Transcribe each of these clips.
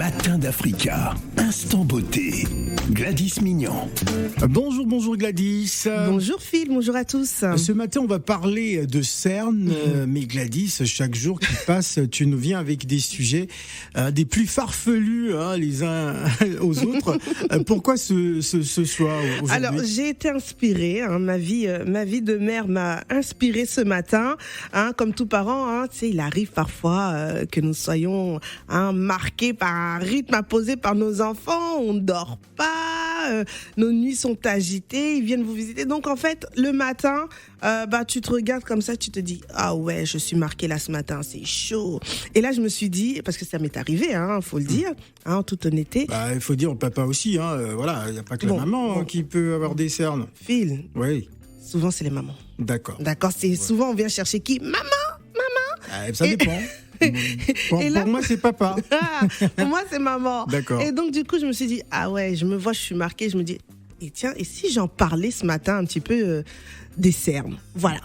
Matin d'Africa, instant beauté, Gladys Mignon. Bonjour Gladys. Bonjour Phil, bonjour à tous. Ce matin, on va parler de cernes, mais Gladys, chaque jour qui passe, tu nous viens avec des sujets des plus farfelus les uns aux autres. Pourquoi ce soir aujourd'hui? Alors, j'ai été inspirée, ma vie de mère m'a inspirée ce matin. Comme tout parent, tu sais, il arrive parfois que nous soyons marqués par un rythme imposé par nos enfants, on ne dort pas, nos nuits sont agitées, ils viennent vous visiter. Donc en fait, le matin, tu te regardes comme ça, tu te dis « Ah ouais, je suis marquée là ce matin, c'est chaud ». Et là, je me suis dit, parce que ça m'est arrivé, faut le dire, en toute honnêteté. Il faut dire au papa aussi, voilà, il n'y a pas que la maman qui peut avoir des cernes. Phil, oui. Souvent c'est les mamans. D'accord. C'est souvent on vient chercher qui? Maman. Ça dépend. Pour moi, c'est papa. Pour moi, c'est maman. D'accord. Et donc, du coup, je me suis dit, je me vois, je suis marquée. Je me dis, et si j'en parlais ce matin un petit peu des cernes? Voilà.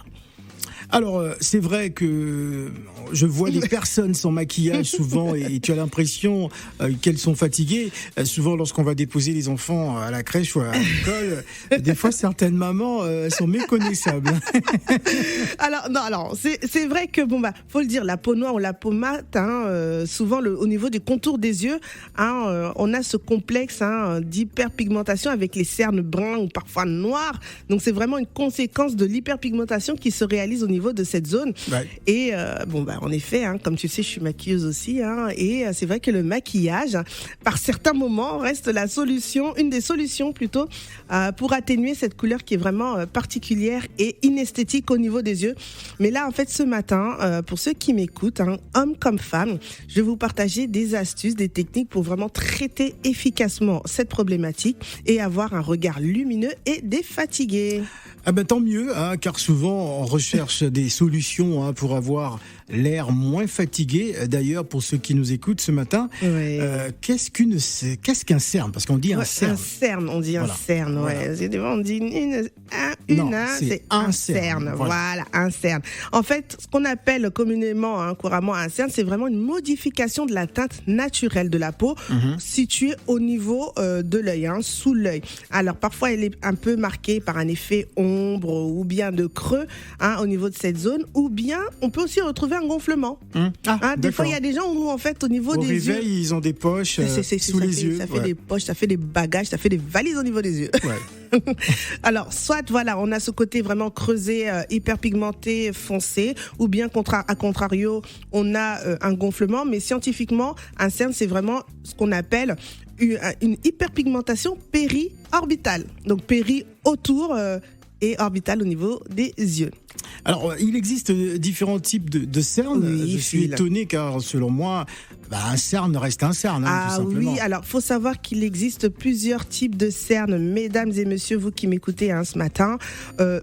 Alors, c'est vrai que je vois des personnes sans maquillage souvent et tu as l'impression qu'elles sont fatiguées. Souvent, lorsqu'on va déposer les enfants à la crèche ou à l'école, des fois, certaines mamans sont méconnaissables. Alors, c'est vrai que, faut le dire, la peau noire ou la peau mate, souvent, au niveau du contour des yeux, on a ce complexe d'hyperpigmentation avec les cernes bruns ou parfois noirs. Donc, c'est vraiment une conséquence de l'hyperpigmentation qui se réalise au niveau de cette zone. Ouais. Et en effet, comme tu sais, je suis maquilleuse aussi, et c'est vrai que le maquillage, par certains moments, reste la solution, une des solutions plutôt, pour atténuer cette couleur qui est vraiment particulière et inesthétique au niveau des yeux. Mais là, en fait, ce matin, pour ceux qui m'écoutent, hommes comme femmes, je vais vous partager des astuces, des techniques pour vraiment traiter efficacement cette problématique et avoir un regard lumineux et défatigué. Tant mieux, car souvent on recherche des solutions pour avoir l'air moins fatigué. D'ailleurs, pour ceux qui nous écoutent ce matin, oui. Qu'est-ce qu'un cerne? Parce qu'on dit un cerne. Un cerne, on dit voilà. Un cerne, ouais. Voilà. On dit c'est un cerne. Voilà, un cerne. En fait, ce qu'on appelle communément, couramment un cerne, c'est vraiment une modification de la teinte naturelle de la peau, située au niveau de l'œil, sous l'œil. Alors, parfois, elle est un peu marquée par un effet ombre ou bien de creux au niveau de cette zone, ou bien on peut aussi retrouver un gonflement. Des fois, il y a des gens où, en fait, au niveau des réveil, yeux, ils ont des poches sous les yeux. Ça fait des poches, ça fait des bagages, ça fait des valises au niveau des yeux. Ouais. Alors, soit, on a ce côté vraiment creusé, hyperpigmenté, foncé, ou bien, à contrario, on a un gonflement, mais scientifiquement, un cerne, c'est vraiment ce qu'on appelle une hyperpigmentation péri-orbitale. Donc, péri autour et orbitale au niveau des yeux. Alors, il existe différents types de cernes. Oui, je suis étonné car, selon moi, un cerne reste un cerne. Tout simplement. Oui, alors faut savoir qu'il existe plusieurs types de cernes, mesdames et messieurs, vous qui m'écoutez ce matin.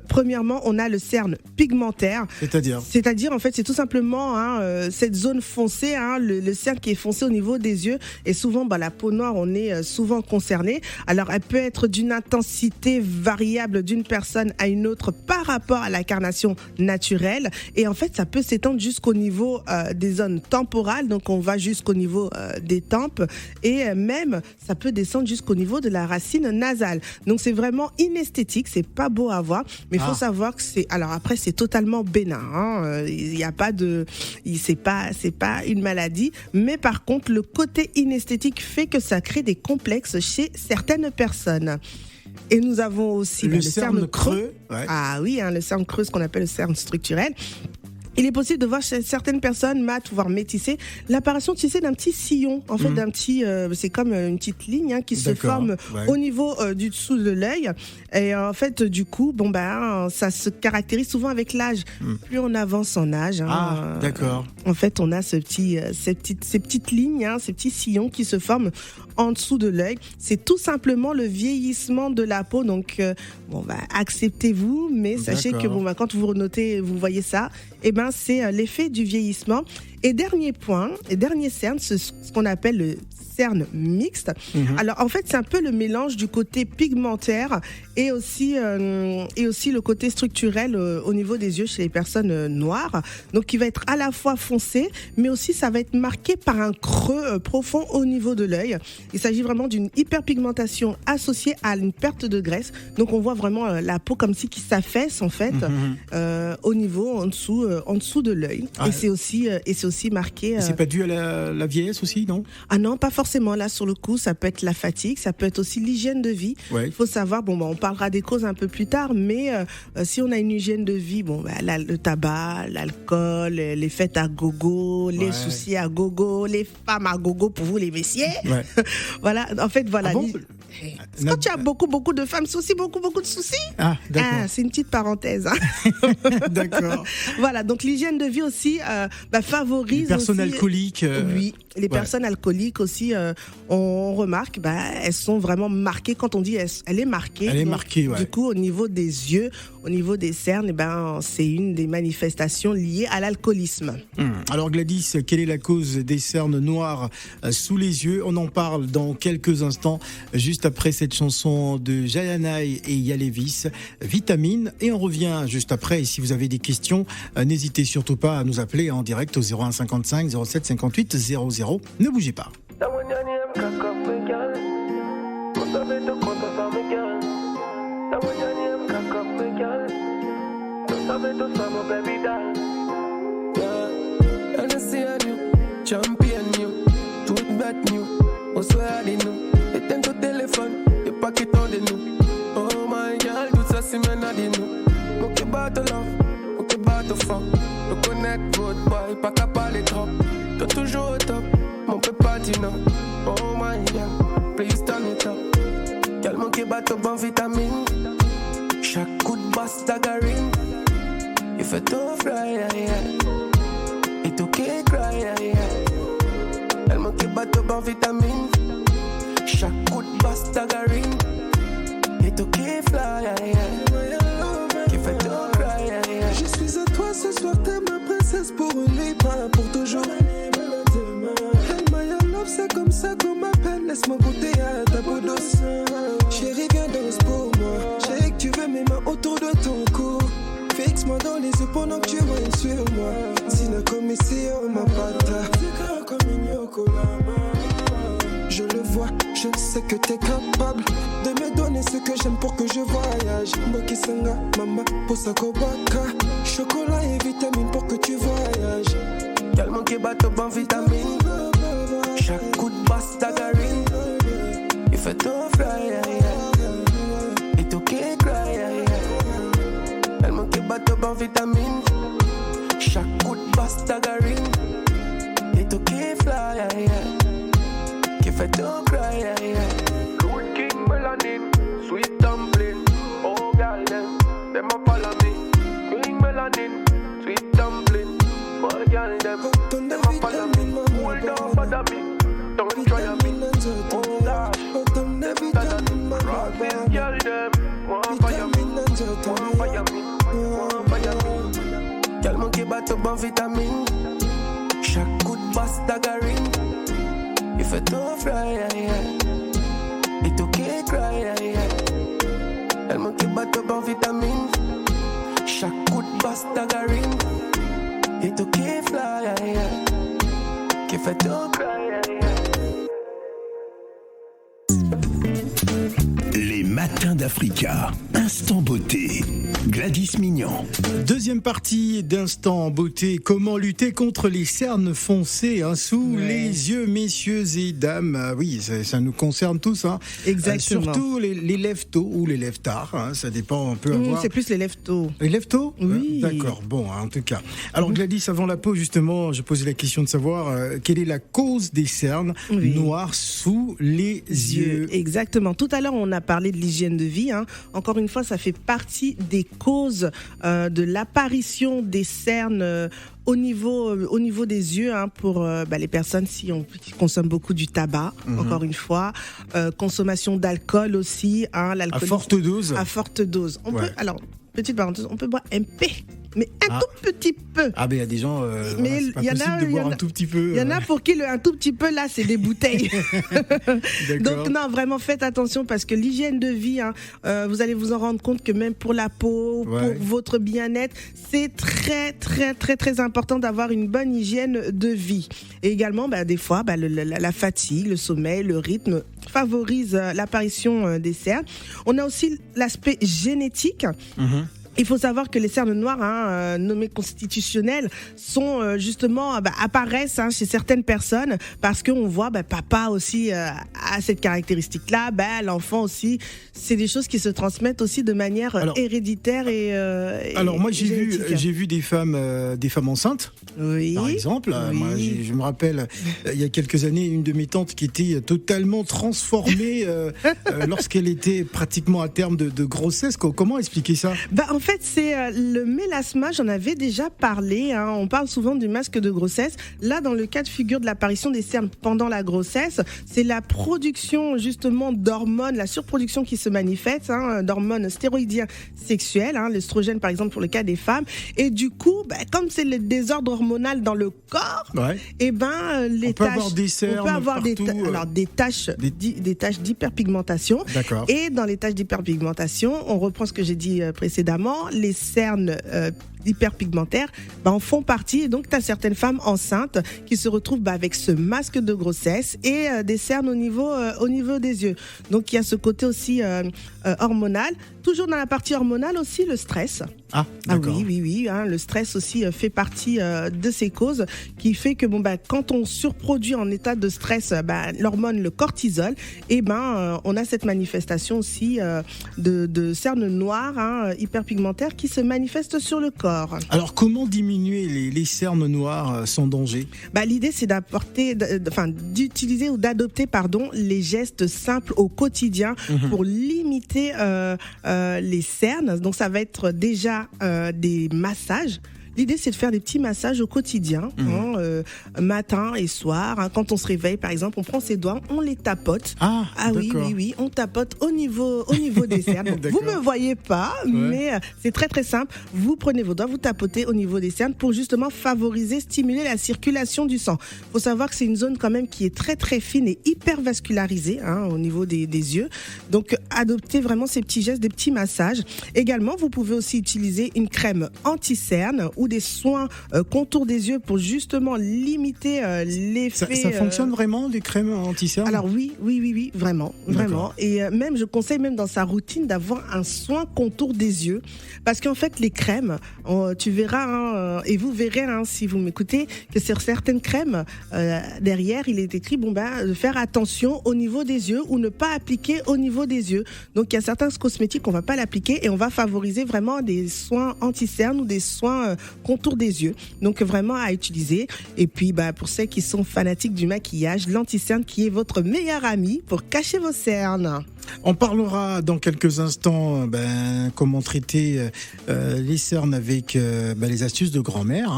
Premièrement, on a le cerne pigmentaire. C'est-à-dire, en fait, c'est tout simplement cette zone foncée, le cerne qui est foncé au niveau des yeux. Et souvent, la peau noire, on est souvent concerné. Alors, elle peut être d'une intensité variable d'une personne à une autre par rapport à la carnation naturelle. Et en fait, ça peut s'étendre jusqu'au niveau des zones temporales. Donc, on va jusqu'au niveau des tempes et même ça peut descendre jusqu'au niveau de la racine nasale. Donc c'est vraiment inesthétique, c'est pas beau à voir, mais il faut savoir que c'est totalement bénin. Il y a pas de, c'est pas une maladie, mais par contre le côté inesthétique fait que ça crée des complexes chez certaines personnes. Et nous avons aussi le cerne creux. Ouais. Oui, le cerne creux, ce qu'on appelle le cerne structurel. Il est possible de voir chez certaines personnes mates, voire métissées, l'apparition, d'un petit sillon, en fait, d'un petit, c'est comme une petite ligne qui se forme au niveau du dessous de l'œil. Et en fait, du coup, ça se caractérise souvent avec l'âge. Plus on avance en âge, d'accord. En fait, on a ces petites lignes, ces petits sillons qui se forment en dessous de l'œil. C'est tout simplement le vieillissement de la peau. Donc, acceptez-vous, mais sachez que quand vous notez, vous voyez ça, c'est l'effet du vieillissement. Et dernier cerne, c'est ce qu'on appelle le cerne mixte. Alors en fait, c'est un peu le mélange du côté pigmentaire et aussi le côté structurel au niveau des yeux chez les personnes noires. Donc qui va être à la fois foncé, mais aussi ça va être marqué par un creux profond au niveau de l'œil. Il s'agit vraiment d'une hyperpigmentation associée à une perte de graisse. Donc on voit vraiment la peau comme si qui s'affaisse en fait au niveau en dessous de l'œil. Et c'est aussi marqué. C'est pas dû à la vieillesse aussi, non? Ah non, pas forcément. Là, sur le coup, ça peut être la fatigue, ça peut être aussi l'hygiène de vie. Il faut savoir, on parlera des causes un peu plus tard, mais si on a une hygiène de vie, le tabac, l'alcool, les fêtes à gogo, les soucis à gogo, les femmes à gogo pour vous les messieurs. Voilà, en fait, voilà. Ah bon? Quand tu as beaucoup de femmes, c'est aussi beaucoup de soucis. Ah, d'accord. C'est une petite parenthèse. D'accord. Voilà, donc l'hygiène de vie aussi favorise. Les personnes alcooliques. Oui, les personnes alcooliques aussi, on remarque, elles sont vraiment marquées. Quand on dit elle est marquée. Elle est marquée, ouais. Du coup, au niveau des yeux, au niveau des cernes, c'est une des manifestations liées à l'alcoolisme. Alors Gladys, quelle est la cause des cernes noires sous les yeux? On en parle dans quelques instants, juste après cette chanson de Jayanai et Yalevis, Vitamine. Et on revient juste après. Et si vous avez des questions, n'hésitez surtout pas à nous appeler en direct au 01 55 07 58 00. Ne bougez pas. Champion new, tout bête new, on soit des nous, éteins ton téléphone, et pas qu'il t'en des nous. Oh my girl, tout ça c'est maintenant des nous. Mon qui bat te love, mon qui bat te fort. Le connect votre boy, pas qu'à parler trop. T'es toujours au top, mon peu pas dire non. Oh my girl, please turn it up. Girl, mon qui bat te bon vitamine. Chaque coup de basse tagarine. Il fait tout fly, yeah, yeah. Et tout qui cry, yeah, yeah. Elle manque pas de bonne vitamine. Chaque coup de basse tagarine. Et tout qui fly, yeah, yeah. Qui fait tout cry, yeah, yeah. Je suis à toi ce soir, t'es ma princesse pour une nuit, pas pour toujours. Hey my love, c'est comme ça qu'on m'appelle. Laisse-moi goûter à ta peau douce. Chérie, viens danse pour moi. Je sais que tu veux mes mains autour de ton cou. Fixe-moi dans les yeux pendant que tu roules sur moi. Si la commission m'a pas je le vois, je sais que t'es capable de me donner ce que j'aime pour que je voyage. Boki Sanga, Mama, Posako Baka. Chocolat et vitamine pour que tu voyages. Y'a mon qui bat au bon vitamine. Chaque coup de basse tagarine. Il fait tout fly, yeah, yeah. Et tout qui cry, yeah, yeah. Y'a mon qui bat au bon vitamine. Chaque coup de basse tagarine. Et tout qui fly, yeah, yeah. Qui fait tout cry, yeah, yeah. Good king melanin, sweet dumpling. Oh, girl, them a follow me. King melanin, sweet dumpling. Oh, girl, them a follow me. Hold on, bother me. Don't try me. Oh, gosh. Rock this girl, them. Want fire me. Want fire me. Want fire me. Girl, mon qui bat au bon vitamine. Chaque coup de basse tagarine. Il fait tout fly, yeah, yeah. Et tout qui cry, yeah, yeah. Elle manque bat au bon vitamine. Chaque coup de basse tagarine. Et tout qui fly, yeah, yeah. Qui fait tout cry, yeah, yeah. Les matins d'Africa, instant beauté. Gladys Mignon. Deuxième partie d'Instant Beauté. Comment lutter contre les cernes foncées sous les yeux, messieurs et dames. Oui, ça nous concerne tous. Exactement. Surtout les lèvres tôt ou les lèvres tard. Ça dépend un peu. C'est plus les lèvres tôt. Les lèvres tôt ? Oui. D'accord. Bon, en tout cas. Alors Gladys, avant la pause, justement, je posais la question de savoir quelle est la cause des cernes noires sous les yeux. Exactement. Tout à l'heure, on a parlé de l'hygiène de vie. Encore une fois, ça fait partie des causes de l'apparition des cernes au niveau des yeux pour les personnes qui consomment beaucoup du tabac, encore une fois, consommation d'alcool aussi, l'alcool à forte dose. À forte dose. On peut, alors, petite parenthèse, on peut boire un mais un tout petit peu. Ah ben il y a des gens, mais c'est pas possible de boire un tout petit peu. Il y en a pour qui un tout petit peu là, c'est des bouteilles. Donc non, vraiment faites attention parce que l'hygiène de vie, vous allez vous en rendre compte que même pour la peau, pour votre bien-être, c'est très très très très important d'avoir une bonne hygiène de vie. Et également, des fois, la fatigue, le sommeil, le rythme favorisent l'apparition des cernes. On a aussi l'aspect génétique. Il faut savoir que les cernes noires, nommées constitutionnelles, sont justement apparaissent chez certaines personnes parce qu'on voit papa aussi a cette caractéristique-là, l'enfant aussi. C'est des choses qui se transmettent aussi de manière héréditaire et alors moi j'ai vu des femmes enceintes. Oui. Par exemple, oui. moi je me rappelle il y a quelques années une de mes tantes qui était totalement transformée lorsqu'elle était pratiquement à terme de grossesse. Comment expliquer ça? En fait, c'est le mélasma, j'en avais déjà parlé. On parle souvent du masque de grossesse. Là, dans le cas de figure de l'apparition des cernes pendant la grossesse, c'est la production justement d'hormones, la surproduction qui se manifeste, d'hormones stéroïdiens sexuels, l'estrogène par exemple pour le cas des femmes. Et du coup, comme c'est le désordre hormonal dans le corps, les on peut avoir des cernes, on peut avoir des taches d'hyperpigmentation. D'accord. Et dans les taches d'hyperpigmentation, on reprend ce que j'ai dit précédemment, les cernes hyperpigmentaires en font partie. Et donc, tu as certaines femmes enceintes qui se retrouvent avec ce masque de grossesse et des cernes au niveau des yeux. Donc, il y a ce côté aussi hormonal. Toujours dans la partie hormonale aussi, le stress. Ah, d'accord. Oui. Le stress aussi fait partie de ces causes qui fait que quand on surproduit en état de stress l'hormone, le cortisol, on a cette manifestation aussi de cernes noires hyperpigmentaires qui se manifestent sur le corps. Alors, comment diminuer les cernes noires sans danger? L'idée, c'est d'utiliser ou d'adopter les gestes simples au quotidien pour limiter les cernes. Donc, ça va être déjà des massages. L'idée, c'est de faire des petits massages au quotidien, matin et soir. Quand on se réveille, par exemple, on prend ses doigts, on les tapote. Ah oui, on tapote au niveau des cernes. Vous me voyez pas, mais c'est très très simple. Vous prenez vos doigts, vous tapotez au niveau des cernes pour justement favoriser, stimuler la circulation du sang. Il faut savoir que c'est une zone quand même qui est très très fine et hyper vascularisée au niveau des yeux. Donc, adoptez vraiment ces petits gestes, des petits massages. Également, vous pouvez aussi utiliser une crème anti-cerne ou des soins contour des yeux pour justement limiter l'effet. Ça fonctionne vraiment, les crèmes anti-cernes? Alors oui, vraiment. Et même, je conseille même dans sa routine d'avoir un soin contour des yeux, parce qu'en fait les crèmes, tu verras et vous verrez si vous m'écoutez que sur certaines crèmes derrière il est écrit de faire attention au niveau des yeux ou ne pas appliquer au niveau des yeux. Donc il y a certains cosmétiques qu'on va pas l'appliquer et on va favoriser vraiment des soins anti-cernes ou des soins contour des yeux. Donc vraiment à utiliser. Et puis pour ceux qui sont fanatiques du maquillage, l'anti-cerne qui est votre meilleur ami pour cacher vos cernes. On parlera dans quelques instants comment traiter les cernes avec les astuces de grand-mère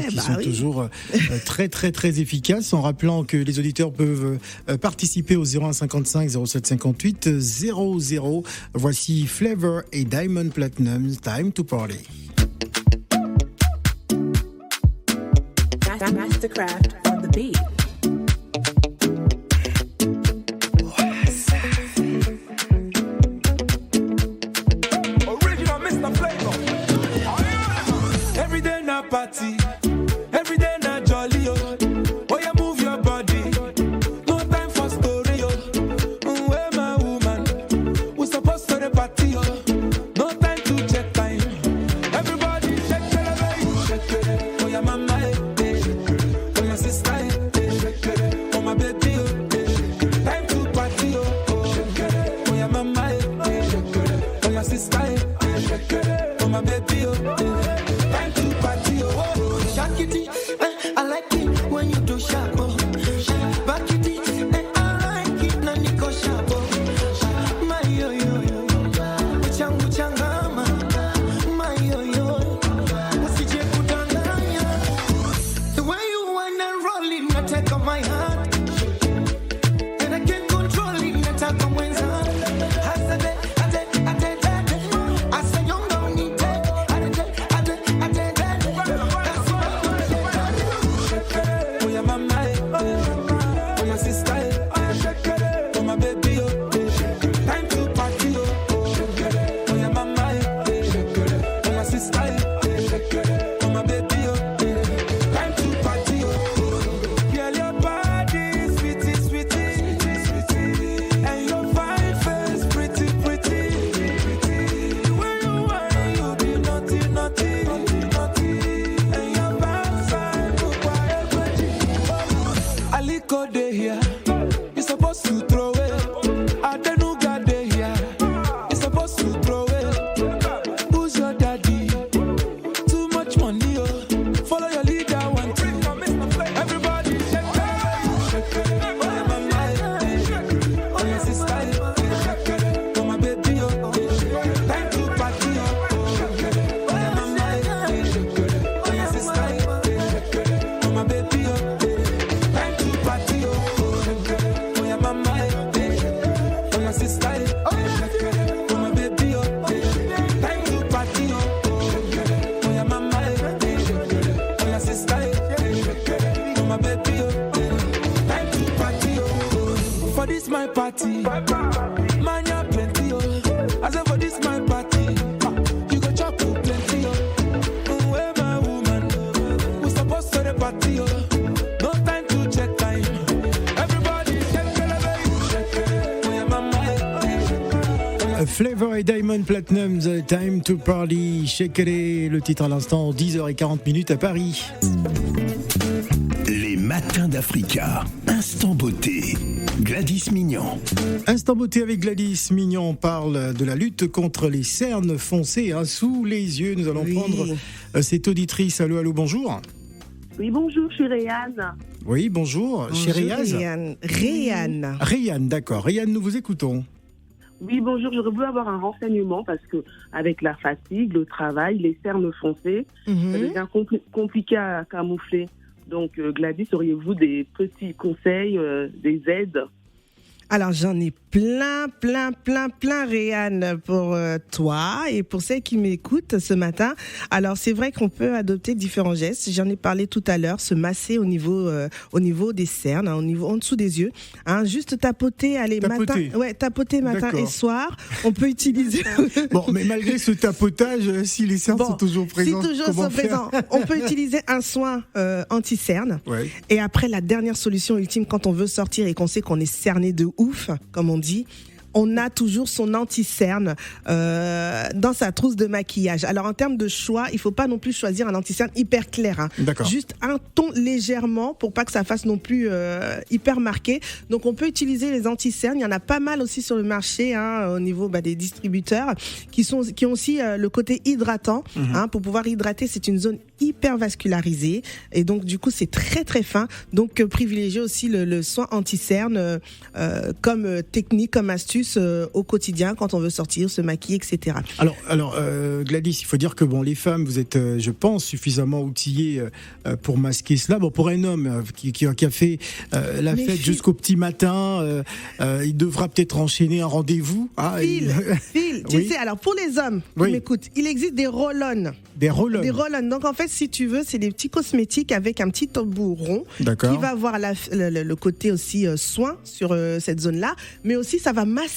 qui sont toujours très très très efficaces, en rappelant que les auditeurs peuvent participer au 01 55 07 58 00. Voici Flavor et Diamond Platinum, Time to Party. Mastercraft on the beat. Original Mr. Flavor. Every day na party, every day na jolly. Oh, you move your body. No time for story. Where my woman? We supposed to the party. No time to check time. Everybody shake it, baby. Shake it. Oh, yeah, mama. I like it when you do sharp. Back it, I like it na niko sharp. My yo yo, changu changama. My yo yo, usije kudanganya. The way you wanna roll it, na take on my heart, and I can't control it, na take on my heart. I say young don't need it. Calico day here. You supposed to throw it. Adenuga day here. You supposed to throw it. Who's your daddy? Too much money, oh. Follow your leader, one thing. Everybody shake it, shake it. Oh, my mind, oh, your sister, oh, my baby, oh. Time to party, oh, my mind, oh, your sister, oh, my baby, oh. Time to party, oh, my mind, oh, your sister, oh, my baby, oh. Time to party, oh, my mind, oh, your sister, oh, my baby, oh. Time to party, oh. For this my party, man, you plenty, oh. I said for this my party, you go chop you plenty, oh. Where my woman, we supposed to the party, oh. No time to check time. Everybody shake it, oh, yeah, mama, Flavor et Diamond Platinum, The Time to Party, Shake It, le titre à l'instant, 10h40 à Paris. Les matins d'Africa. Instant beauté. Gladys Mignon. Instant beauté avec Gladys Mignon, on parle de la lutte contre les cernes foncées sous les yeux. Nous allons prendre cette auditrice. Allô, allô, bonjour. Oui, bonjour, je suis Réanne. Oui, bonjour. Chez Réaz. Réanne. Réanne, d'accord. Réanne, nous vous écoutons. Oui, bonjour, j'aurais voulu avoir un renseignement parce que avec la fatigue, le travail, les cernes foncées, ça devient compliqué à camoufler. Donc, Gladys, auriez-vous des petits conseils, des aides? Alors, j'en ai plein, Réanne, pour toi et pour celles qui m'écoutent ce matin. Alors, c'est vrai qu'on peut adopter différents gestes. J'en ai parlé tout à l'heure, se masser au niveau des cernes, en dessous des yeux. Juste tapoter, tapoter matin et soir. On peut utiliser... Bon, mais malgré ce tapotage, si les cernes sont toujours présentes, on peut utiliser un soin anti-cerne. Ouais. Et après, la dernière solution ultime, quand on veut sortir et qu'on sait qu'on est cerné de ouf, comme on dit, on a toujours son anti-cerne dans sa trousse de maquillage. Alors en termes de choix, il faut pas non plus choisir un anti-cerne hyper clair. Juste un ton légèrement pour pas que ça fasse non plus hyper marqué. Donc on peut utiliser les anti-cernes. Il y en a pas mal aussi sur le marché au niveau des distributeurs qui ont aussi le côté hydratant. Pour pouvoir hydrater, c'est une zone hyper vascularisée et donc du coup c'est très très fin. Donc privilégiez aussi le soin anti-cerne comme technique, comme astuce au quotidien quand on veut sortir, se maquiller, etc. Alors Gladys, il faut dire que les femmes, vous êtes, je pense, suffisamment outillées pour masquer cela. Bon, pour un homme qui a fait la fête jusqu'au petit matin, il devra peut-être enchaîner un rendez-vous. Phil, tu sais, alors pour les hommes qui m'écoutent, il existe des roll-on. Des roll-on. Donc en fait, si tu veux, c'est des petits cosmétiques avec un petit embout rond qui va avoir le côté aussi soin sur cette zone-là, mais aussi ça va masser.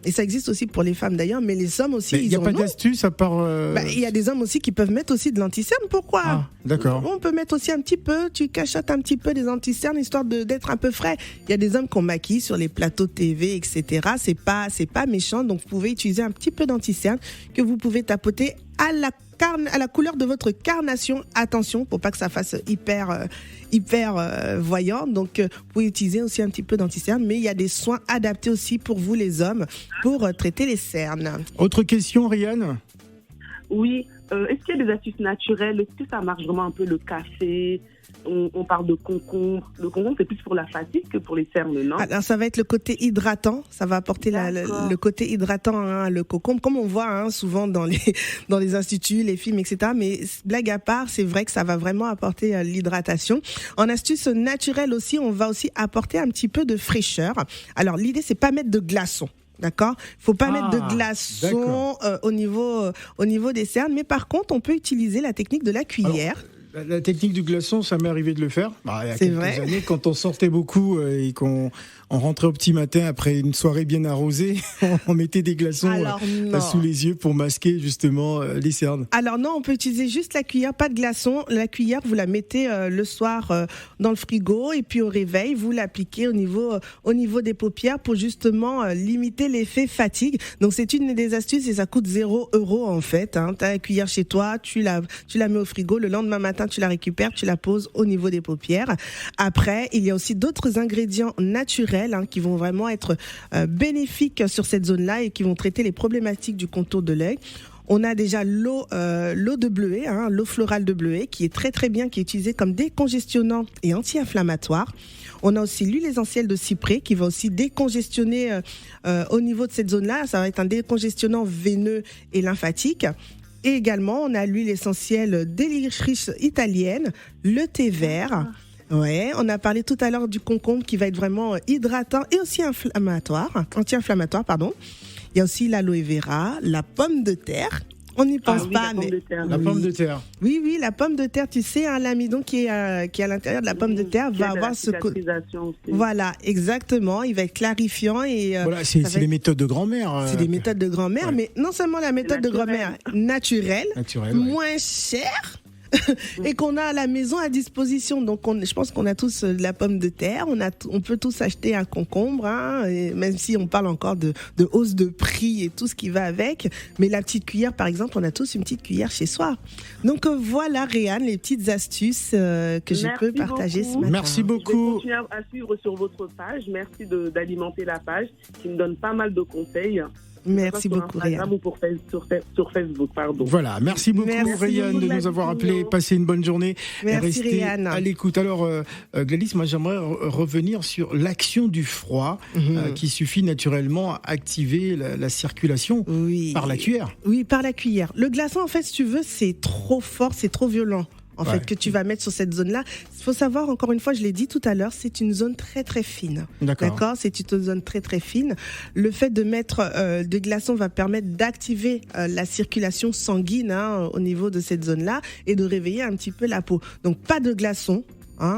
Et ça existe aussi pour les femmes d'ailleurs, mais les hommes aussi. Il n'y a pas d'astuce à part. Il y a des hommes aussi qui peuvent mettre aussi de l'anti-cerne. Pourquoi ? D'accord. On peut mettre aussi un petit peu, tu cachotes un petit peu des anti-cernes histoire d'être un peu frais. Il y a des hommes qu'on maquille sur les plateaux TV, etc. C'est pas méchant, donc vous pouvez utiliser un petit peu d'anti-cerne que vous pouvez tapoter à la couleur de votre carnation. Attention, pour pas que ça fasse hyper voyant. Donc, vous pouvez utiliser aussi un petit peu d'anti-cerne, mais il y a des soins adaptés aussi pour vous les hommes pour traiter les cernes. Autre question, Rianne ? Oui, est-ce qu'il y a des astuces naturelles? Est-ce que ça marche vraiment un peu le café? On parle de concombre. Le concombre, c'est plus pour la fatigue que pour les cernes, non? Alors, ça va être le côté hydratant. Ça va apporter le côté hydratant, le concombre, comme on voit souvent dans les instituts, les films, etc. Mais blague à part, c'est vrai que ça va vraiment apporter l'hydratation. En astuce naturelle aussi, on va aussi apporter un petit peu de fraîcheur. Alors, l'idée, c'est pas mettre de glaçons. D'accord, faut pas mettre de glaçons au niveau des cernes, mais par contre, on peut utiliser la technique de la cuillère. Alors, la technique du glaçon, ça m'est arrivé de le faire. Il y a quelques années, quand on sortait beaucoup et qu'on rentrait au petit matin après une soirée bien arrosée, on mettait des glaçons sous les yeux pour masquer justement les cernes. Alors non, on peut utiliser juste la cuillère, pas de glaçons. La cuillère, vous la mettez le soir dans le frigo et puis au réveil, vous l'appliquez au niveau des paupières pour justement limiter l'effet fatigue. Donc c'est une des astuces et ça coûte 0 € en fait. T'as la cuillère chez toi, tu la mets au frigo, le lendemain matin, matin, tu la récupères, tu la poses au niveau des paupières. Après, il y a aussi d'autres ingrédients naturels qui vont vraiment être bénéfiques sur cette zone-là et qui vont traiter les problématiques du contour de l'œil. On a déjà l'eau de bleuet, l'eau florale de bleuet, qui est très très bien, qui est utilisée comme décongestionnant et anti-inflammatoire. On a aussi l'huile essentielle de cyprès qui va aussi décongestionner au niveau de cette zone-là. Ça va être un décongestionnant veineux et lymphatique. Et également, on a l'huile essentielle d'élytris italienne, le thé vert. Ouais, on a parlé tout à l'heure du concombre qui va être vraiment hydratant et aussi anti-inflammatoire, pardon. Il y a aussi l'aloe vera, la pomme de terre. On n'y pense pas, mais la pomme de terre. Oui, la pomme de terre, tu sais, l'amidon qui est à l'intérieur de la pomme de terre va avoir ce Voilà, exactement. Il va être clarifiant et voilà, c'est les méthodes de grand-mère. C'est des méthodes de grand-mère, mais non seulement la méthode de grand-mère naturelle, moins chère. Et qu'on a à la maison à disposition. Donc, je pense qu'on a tous de la pomme de terre. On peut tous acheter un concombre, et même si on parle encore de hausse de prix et tout ce qui va avec. Mais la petite cuillère, par exemple, on a tous une petite cuillère chez soi. Donc, voilà, Réanne, les petites astuces que je peux partager ce matin. Merci beaucoup. Je vais continuer à suivre sur votre page. Merci d'alimenter la page qui me donne pas mal de conseils. Merci beaucoup, Réanne. Ou sur Facebook, pardon. Voilà, merci beaucoup, Réanne, de nous avoir appelés. Passez une bonne journée. Merci, Réanne. À l'écoute. Alors, Gladys, moi, j'aimerais revenir sur l'action du froid qui suffit naturellement à activer la circulation par la cuillère. Oui, par la cuillère. Le glaçon, en fait, si tu veux, c'est trop fort, c'est trop violent. En fait, que tu vas mettre sur cette zone-là. Il faut savoir, encore une fois, je l'ai dit tout à l'heure, c'est une zone très très fine. D'accord. C'est une zone très très fine. Le fait de mettre des glaçons va permettre d'activer la circulation sanguine au niveau de cette zone-là et de réveiller un petit peu la peau. Donc pas de glaçons.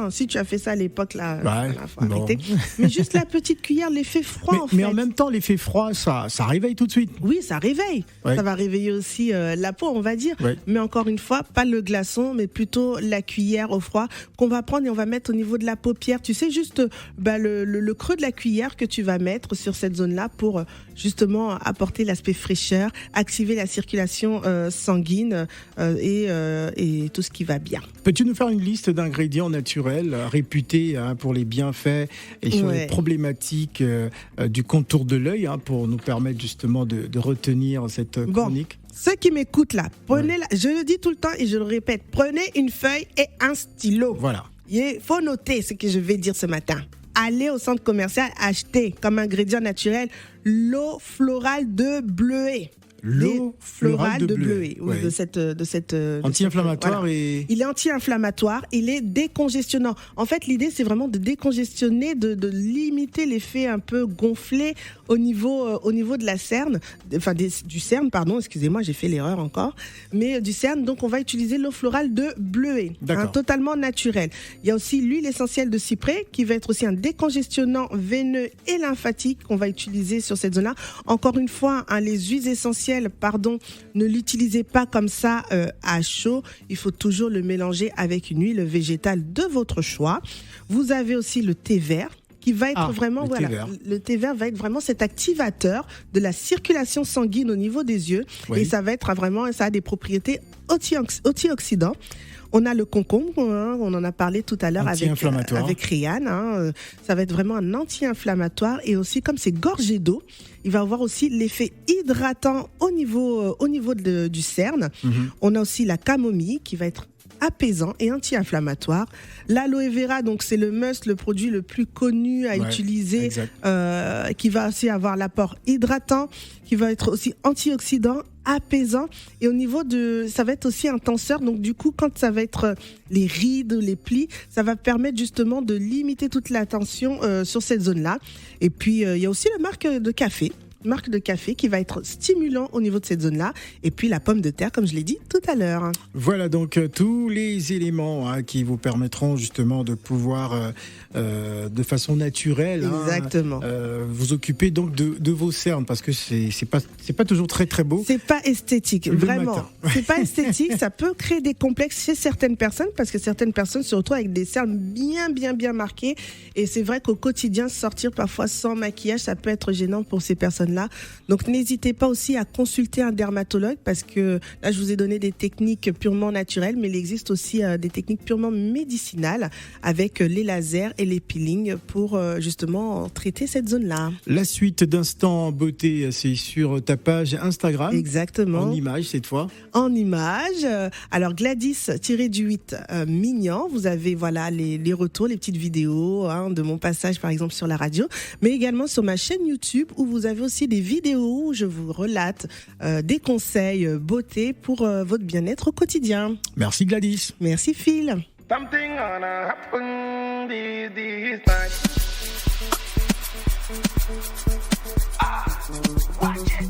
Si tu as fait ça à l'époque, là, faut arrêter. Mais juste la petite cuillère, l'effet froid, en fait. Mais en même temps, l'effet froid, ça réveille tout de suite. Oui, ça réveille. Ça va réveiller aussi la peau, on va dire. Mais encore une fois, pas le glaçon, mais plutôt la cuillère au froid qu'on va prendre et on va mettre au niveau de la paupière. Tu sais, juste le creux de la cuillère que tu vas mettre sur cette zone-là pour justement apporter l'aspect fraîcheur, activer la circulation sanguine et tout ce qui va bien. Peux-tu nous faire une liste d'ingrédients naturels réputés pour les bienfaits et sur les problématiques du contour de l'œil pour nous permettre justement de retenir cette chronique? Ceux qui m'écoutent là, je le dis tout le temps et je le répète, prenez une feuille et un stylo. Voilà. Il faut noter ce que je vais dire ce matin. Allez au centre commercial, acheter comme ingrédient naturel l'eau florale de bleuet. L'eau florale de bleuet. Oui, de cette anti-inflammatoire voilà. Il est anti-inflammatoire, il est décongestionnant. En fait, l'idée c'est vraiment de décongestionner, de limiter l'effet un peu gonflé au niveau de la cerne, du cerne, pardon, excusez-moi, j'ai fait l'erreur encore, mais du cerne. Donc on va utiliser l'eau florale de bleuet, totalement naturelle. Il y a aussi l'huile essentielle de cyprès qui va être aussi un décongestionnant veineux et lymphatique qu'on va utiliser sur cette zone-là. Encore une fois, les huiles essentielles, ne l'utilisez pas comme ça à chaud. Il faut toujours le mélanger avec une huile végétale de votre choix. Vous avez aussi le thé vert qui va être le thé vert va être vraiment cet activateur de la circulation sanguine au niveau des yeux et ça va être ça a des propriétés antioxydants. On a le concombre, on en a parlé tout à l'heure avec Réanne. Ça va être vraiment un anti-inflammatoire et aussi comme c'est gorgé d'eau, il va avoir aussi l'effet hydratant au niveau du cerne. On a aussi la camomille qui va être apaisant et anti-inflammatoire. L'aloe vera, donc c'est le produit le plus connu à utiliser, qui va aussi avoir l'apport hydratant, qui va être aussi antioxydant, apaisant et au niveau ça va être aussi un tenseur. Donc du coup, quand ça va être les rides, les plis, ça va permettre justement de limiter toute la tension sur cette zone-là. Et puis il y a aussi la marque de café qui va être stimulant au niveau de cette zone-là. Et puis la pomme de terre, comme je l'ai dit tout à l'heure. Voilà donc tous les éléments qui vous permettront justement de pouvoir, de façon naturelle, vous occuper donc de vos cernes, parce que c'est pas toujours très très beau. C'est pas esthétique, vraiment. C'est pas esthétique, ça peut créer des complexes chez certaines personnes, parce que certaines personnes se retrouvent avec des cernes bien marquées. Et c'est vrai qu'au quotidien, sortir parfois sans maquillage, ça peut être gênant pour ces personnes-là. zone-là. Donc n'hésitez pas aussi à consulter un dermatologue parce que là je vous ai donné des techniques purement naturelles, mais il existe aussi des techniques purement médicinales avec les lasers et les peelings pour justement traiter cette zone-là. La suite d'Instant Beauté, c'est sur ta page Instagram. Exactement. En images cette fois. En images. Alors Gladys-8 Mignon, vous avez voilà les retours, les petites vidéos de mon passage par exemple sur la radio, mais également sur ma chaîne YouTube où vous avez aussi des vidéos où je vous relate des conseils beauté pour votre bien-être au quotidien. Merci Gladys. Merci Phil. Something gonna happen this night. Watch it.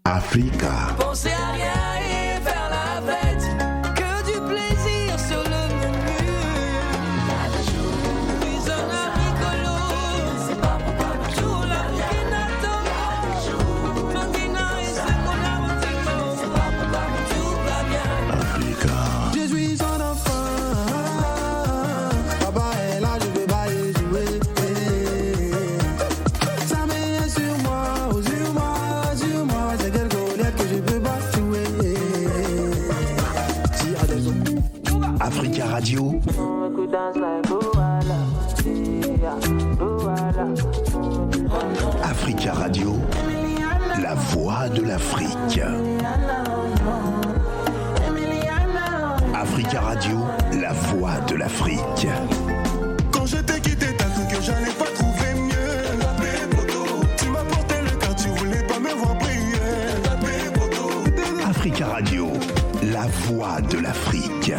Africa. Pensez à rien et faire la fête, que du plaisir sur le menu. Ils ont un rigolo, c'est pas pourquoi toujours la Kinato, Mangina et c'est mon amour, c'est pas pourquoi tout va bien. Africa. Je suis son enfant, papa est là, je vais bailler jouer. Ça met sur moi, c'est quelque chose que je peux pas jouer. Africa Radio. Africa Radio, la voix de l'Afrique. Africa Radio, la voix de l'Afrique. Quand je t'ai quitté, t'as cru que j'allais pas trouver mieux. Tu m'as porté le cœur, tu voulais pas me voir briller. Africa Radio, la voix de l'Afrique.